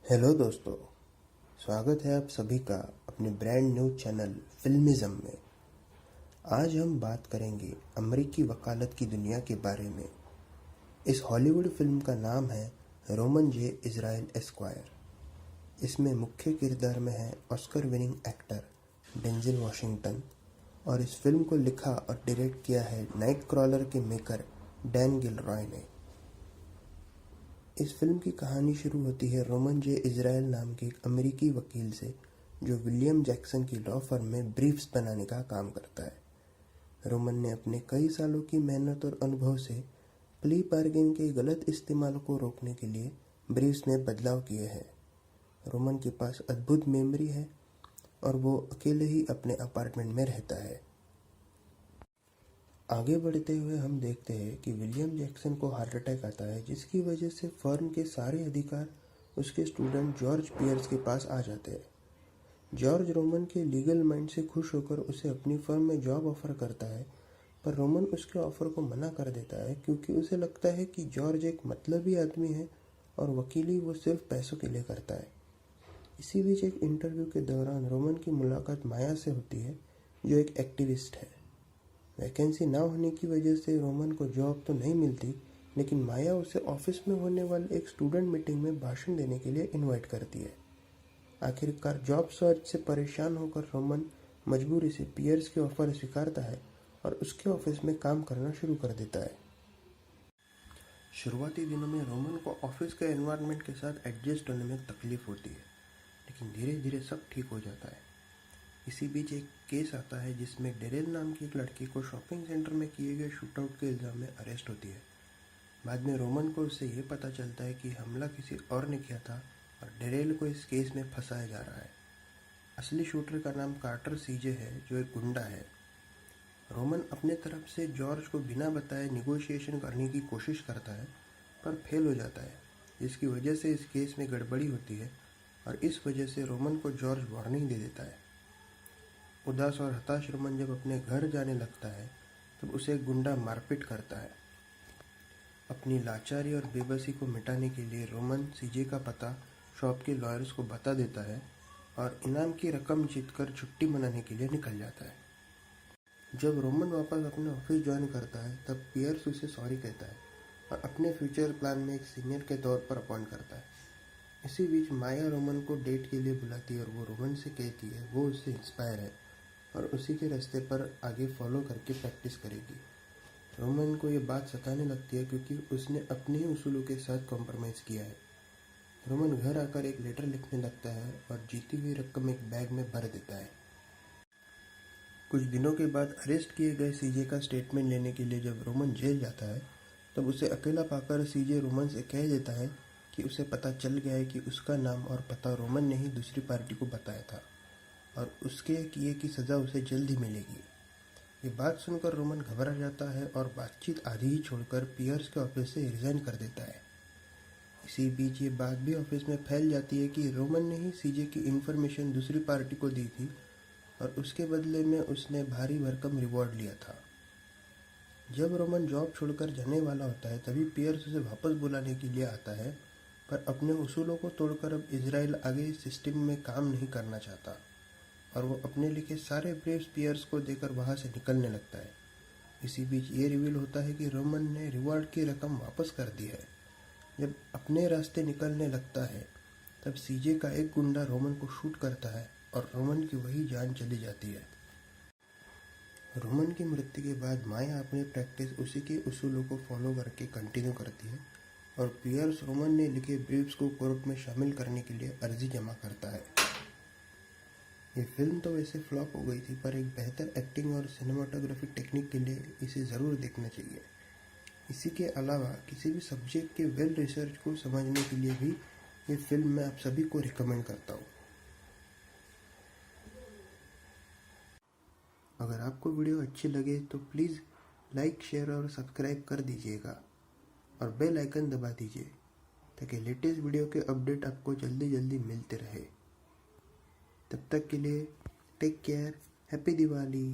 Hello दोस्तों, स्वागत है आप सभी का अपने ब्रांड न्यू चैनल फिल्मिज़म में। आज हम बात करेंगे अमेरिकी वकालत की दुनिया के बारे में। इस हॉलीवुड फिल्म का नाम है रोमन जे इज़राइल एस्क्वायर। इसमें मुख्य किरदार में है Oscar winning actor Denzil Washington और इस फिल्म को लिखा और डायरेक्ट किया है नाइट क्रॉलर के मेकर डैन गिलरॉय ने। इस फिल्म की कहानी शुरू होती है रोमन जे इज़राइल नाम के एक अमेरिकी वकील से, जो विलियम जैक्सन की लॉ फर्म में ब्रीफ्स बनाने का काम करता है। रोमन ने अपने कई सालों की मेहनत और अनुभव से प्ली बार्गेन के गलत इस्तेमाल को रोकने के लिए ब्रीफ्स में बदलाव किए हैं। रोमन के पास अद्भुत मेमोरी है और वो अकेले ही अपने अपार्टमेंट में रहता है। आगे बढ़ते हुए हम देखते हैं कि विलियम जैक्सन को हार्ट अटैक आता है, जिसकी वजह से फर्म के सारे अधिकार उसके स्टूडेंट जॉर्ज पियर्स के पास आ जाते हैं। जॉर्ज रोमन के लीगल माइंड से खुश होकर उसे अपनी फर्म में जॉब ऑफर करता है, पर रोमन उसके ऑफर को मना कर देता है क्योंकि उसे लगता है कि जॉर्ज एक मतलबी आदमी है और वकीली वो सिर्फ पैसों के लिए करता है। इसी बीच एक इंटरव्यू के दौरान रोमन की मुलाकात माया से होती है, जो एक एक्टिविस्ट है। वैकेंसी ना होने की वजह से रोमन को जॉब तो नहीं मिलती, लेकिन माया उसे ऑफिस में होने वाले एक स्टूडेंट मीटिंग में भाषण देने के लिए इनवाइट करती है। आखिरकार जॉब सर्च से परेशान होकर रोमन मजबूरी से पियर्स के ऑफर स्वीकारता है और उसके ऑफिस में काम करना शुरू कर देता है। शुरुआती दिनों में रोमन को ऑफिस के एनवायरनमेंट के साथ एडजस्ट होने में तकलीफ होती है, लेकिन धीरे धीरे सब ठीक हो जाता है। इसी बीच एक केस आता है जिसमें डेरेल नाम की एक लड़की को शॉपिंग सेंटर में किए गए शूटआउट के इल्ज़ाम में अरेस्ट होती है। बाद में रोमन को उससे ये पता चलता है कि हमला किसी और ने किया था और डेरेल को इस केस में फंसाया जा रहा है। असली शूटर का नाम कार्टर सीजे है, जो एक गुंडा है। रोमन अपने तरफ से जॉर्ज को बिना बताए निगोशिएशन करने की कोशिश करता है, पर फेल हो जाता है, जिसकी वजह से इस केस में गड़बड़ी होती है और इस वजह से रोमन को जॉर्ज वार्निंग दे देता है। उदास और हताश रोमन जब अपने घर जाने लगता है तब उसे एक गुंडा मारपीट करता है। अपनी लाचारी और बेबसी को मिटाने के लिए रोमन सीजे का पता शॉप के लॉयर्स को बता देता है और इनाम की रकम जीतकर छुट्टी मनाने के लिए निकल जाता है। जब रोमन वापस अपने ऑफिस ज्वाइन करता है तब पियर्स उसे सॉरी कहता है और अपने फ्यूचर प्लान में एक सीनियर के तौर पर अपॉइंट करता है। इसी बीच माया रोमन को डेट के लिए बुलाती है और वो रोमन से कहती है वो उससे इंस्पायर है और उसी के रास्ते पर आगे फॉलो करके प्रैक्टिस करेगी। रोमन को ये बात सताने लगती है क्योंकि उसने अपने ही उसूलों के साथ कॉम्प्रोमाइज़ किया है। रोमन घर आकर एक लेटर लिखने लगता है और जीती हुई रकम एक बैग में भर देता है। कुछ दिनों के बाद अरेस्ट किए गए सीजे का स्टेटमेंट लेने के लिए जब रोमन जेल जाता है तब उसे अकेला पाकर सीजे रोमन से कह देता है कि उसे पता चल गया है कि उसका नाम और पता रोमन ने ही दूसरी पार्टी को बताया था और उसके किए की सज़ा उसे जल्द ही मिलेगी। ये बात सुनकर रोमन घबरा जाता है और बातचीत आधी ही छोड़कर पियर्स के ऑफिस से रिजाइन कर देता है। इसी बीच ये बात भी ऑफिस में फैल जाती है कि रोमन ने ही सीजे की इन्फॉर्मेशन दूसरी पार्टी को दी थी और उसके बदले में उसने भारी भरकम रिवॉर्ड लिया था। जब रोमन जॉब छोड़कर जाने वाला होता है तभी पियर्स उसे वापस बुलाने के लिए आता है, पर अपने उसूलों को तोड़कर अब इजराइल आगे इस सिस्टम में काम नहीं करना चाहता और वो अपने लिखे सारे ब्रीफ्स पियर्स को देकर वहाँ से निकलने लगता है। इसी बीच ये रिवील होता है कि रोमन ने रिवॉर्ड की रकम वापस कर दी है। जब अपने रास्ते निकलने लगता है तब सीजे का एक गुंडा रोमन को शूट करता है और रोमन की वही जान चली जाती है। रोमन की मृत्यु के बाद माया अपनी प्रैक्टिस उसी के उसूलों को फॉलो करके कंटिन्यू करती है और पियर्स रोमन ने लिखे ब्रीफ्स को कोर्ट में शामिल करने के लिए अर्जी जमा करता है। ये फिल्म तो वैसे फ्लॉप हो गई थी, पर एक बेहतर एक्टिंग और सिनेमाटोग्राफिक टेक्निक के लिए इसे ज़रूर देखना चाहिए। इसी के अलावा किसी भी सब्जेक्ट के वेल रिसर्च को समझने के लिए भी ये फिल्म मैं आप सभी को रिकमेंड करता हूँ। अगर आपको वीडियो अच्छी लगे तो प्लीज़ लाइक, शेयर और सब्सक्राइब कर दीजिएगा और बेल आइकन दबा दीजिए ताकि लेटेस्ट वीडियो के अपडेट आपको जल्दी जल्दी मिलते रहे। तब तक के लिए टेक केयर, हैप्पी दिवाली।